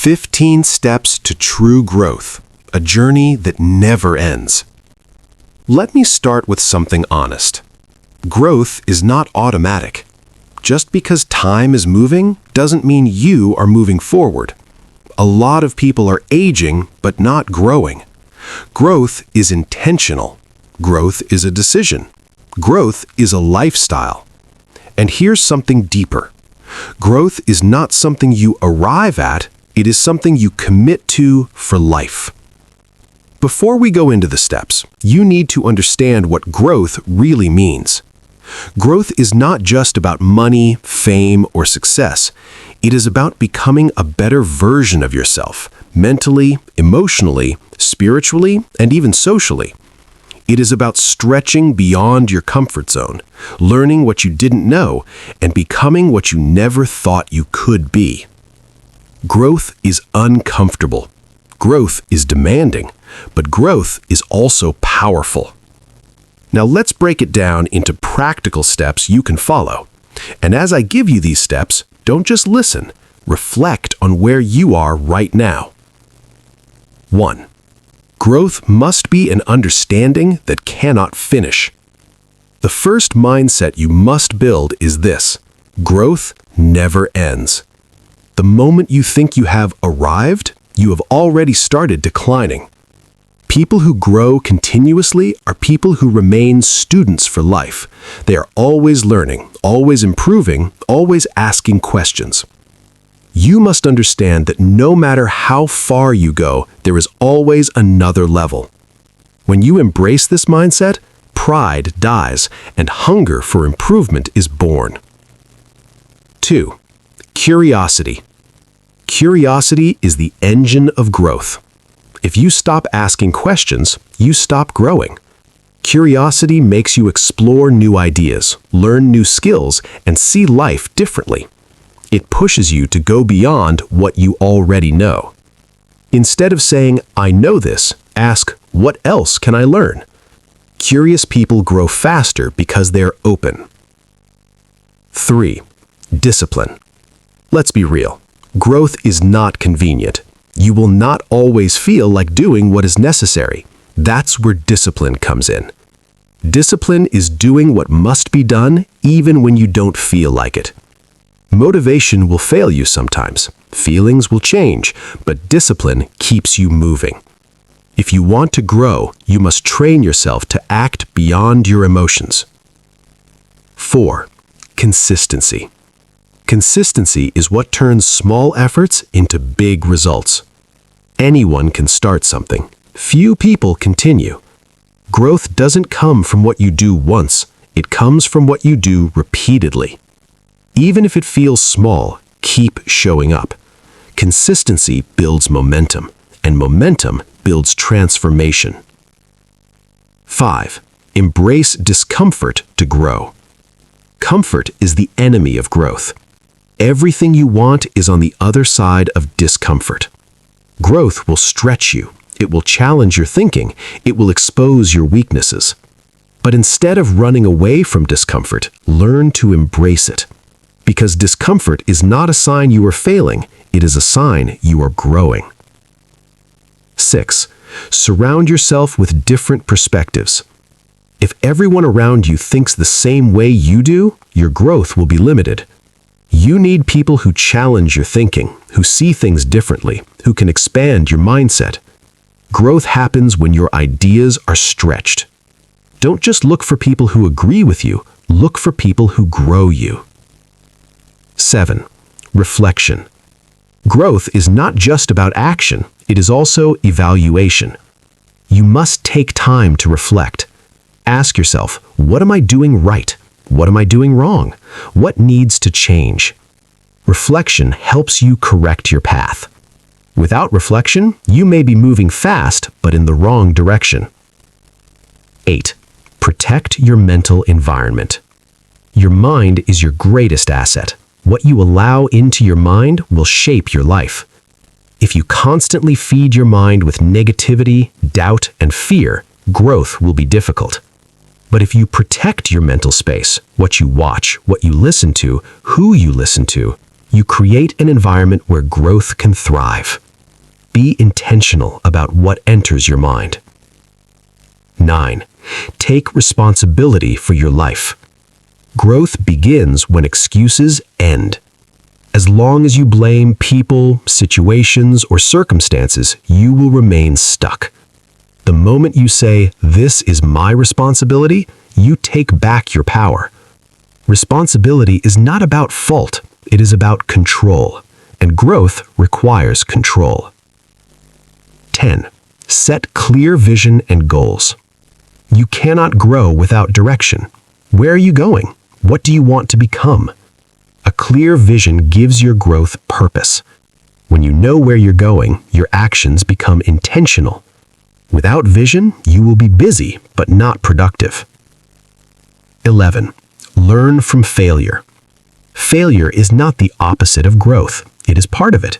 15 Steps to True Growth, a journey that never ends. Let me start with something honest. Growth is not automatic. Just because time is moving doesn't mean you are moving forward. A lot of people are aging but not growing. Growth is intentional. Growth is a decision. Growth is a lifestyle. And here's something deeper. Growth is not something you arrive at, it is something you commit to for life. Before we go into the steps, you need to understand what growth really means. Growth is not just about money, fame, or success. It is about becoming a better version of yourself, mentally, emotionally, spiritually, and even socially. It is about stretching beyond your comfort zone, learning what you didn't know, and becoming what you never thought you could be. Growth is uncomfortable. Growth is demanding, but growth is also powerful. Now let's break it down into practical steps you can follow. And as I give you these steps, don't just listen, reflect on where you are right now. 1. Growth must be an understanding that cannot finish. The first mindset you must build is this: growth never ends. The moment you think you have arrived, you have already started declining. People who grow continuously are people who remain students for life. They are always learning, always improving, always asking questions. You must understand that no matter how far you go, there is always another level. When you embrace this mindset, pride dies and hunger for improvement is born. 2. Curiosity. Curiosity is the engine of growth. If you stop asking questions, you stop growing. Curiosity makes you explore new ideas, learn new skills, and see life differently. It pushes you to go beyond what you already know. Instead of saying, "I know this," ask, "What else can I learn?" Curious people grow faster because they're open. 3. Discipline. Let's be real. Growth is not convenient. You will not always feel like doing what is necessary. That's where discipline comes in. Discipline is doing what must be done even when you don't feel like it. Motivation will fail you sometimes. Feelings will change, but discipline keeps you moving. If you want to grow, you must train yourself to act beyond your emotions. 4. Consistency. Consistency is what turns small efforts into big results. Anyone can start something. Few people continue. Growth doesn't come from what you do once. It comes from what you do repeatedly. Even if it feels small, keep showing up. Consistency builds momentum, and momentum builds transformation. 5. Embrace discomfort to grow. Comfort is the enemy of growth. Everything you want is on the other side of discomfort. Growth will stretch you. It will challenge your thinking. It will expose your weaknesses. But instead of running away from discomfort, learn to embrace it. Because discomfort is not a sign you are failing, it is a sign you are growing. 6. Surround yourself with different perspectives. If everyone around you thinks the same way you do, your growth will be limited. You need people who challenge your thinking, who see things differently, who can expand your mindset. Growth happens when your ideas are stretched. Don't just look for people who agree with you, look for people who grow you. 7. Reflection. Growth is not just about action, it is also evaluation. You must take time to reflect. Ask yourself, what am I doing right? What am I doing wrong? What needs to change? Reflection helps you correct your path. Without reflection, you may be moving fast, but in the wrong direction. 8. Protect your mental environment. Your mind is your greatest asset. What you allow into your mind will shape your life. If you constantly feed your mind with negativity, doubt, and fear, growth will be difficult. But if you protect your mental space, what you watch, what you listen to, who you listen to, You create an environment where growth can thrive. Be intentional about what enters your mind. 9. Take responsibility for your life. Growth begins when excuses end. As long as you blame people, situations, or circumstances, you will remain stuck. The moment you say, "This is my responsibility," you take back your power. Responsibility is not about fault, it is about control, and growth requires control. 10. Set clear vision and goals. You cannot grow without direction. Where are you going? What do you want to become? A clear vision gives your growth purpose. When you know where you're going, your actions become intentional. Without vision, you will be busy but not productive. 11. Learn from failure. Failure is not the opposite of growth. It is part of it.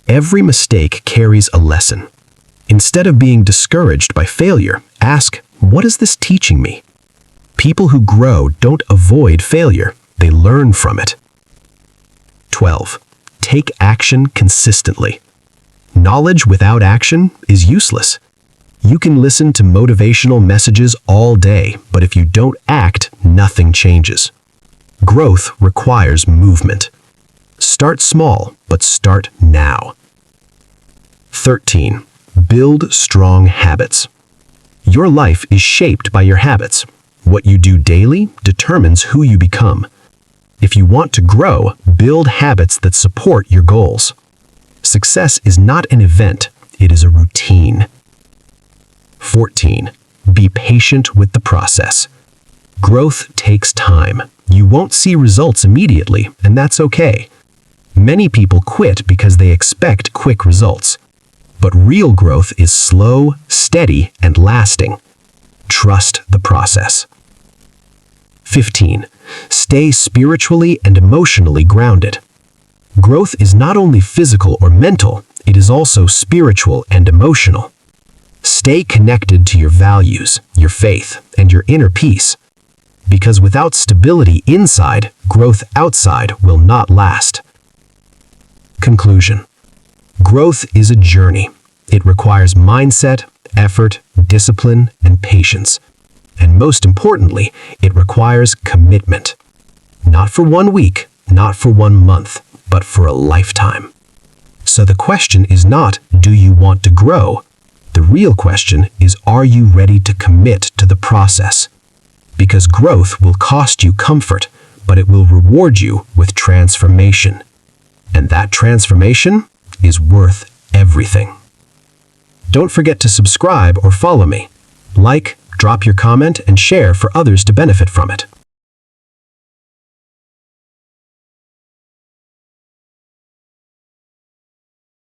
Every mistake carries a lesson. Instead of being discouraged by failure, ask, "What is this teaching me?" People who grow don't avoid failure, they learn from it. 12. Take action consistently. Knowledge without action is useless. You can listen to motivational messages all day, but if you don't act, nothing changes. Growth requires movement. Start small, but start now. 13. Build strong habits. Your life is shaped by your habits. What you do daily determines who you become. If you want to grow, build habits that support your goals. Success is not an event, it is a routine. 14. Be patient with the process. Growth takes time. You won't see results immediately, and that's okay. Many people quit because they expect quick results. But real growth is slow, steady, and lasting. Trust the process. 15. Stay spiritually and emotionally grounded. Growth is not only physical or mental, it is also spiritual and emotional. Stay connected to your values, your faith, and your inner peace. Because without stability inside, growth outside will not last. Conclusion. Growth is a journey. It requires mindset, effort, discipline, and patience. And most importantly, it requires commitment. Not for 1 week, not for 1 month, but for a lifetime. So the question is not, do you want to grow? The real question is, are you ready to commit to the process? Because growth will cost you comfort, but it will reward you with transformation. And that transformation is worth everything. Don't forget to subscribe or follow me. Like, drop your comment, and share for others to benefit from it.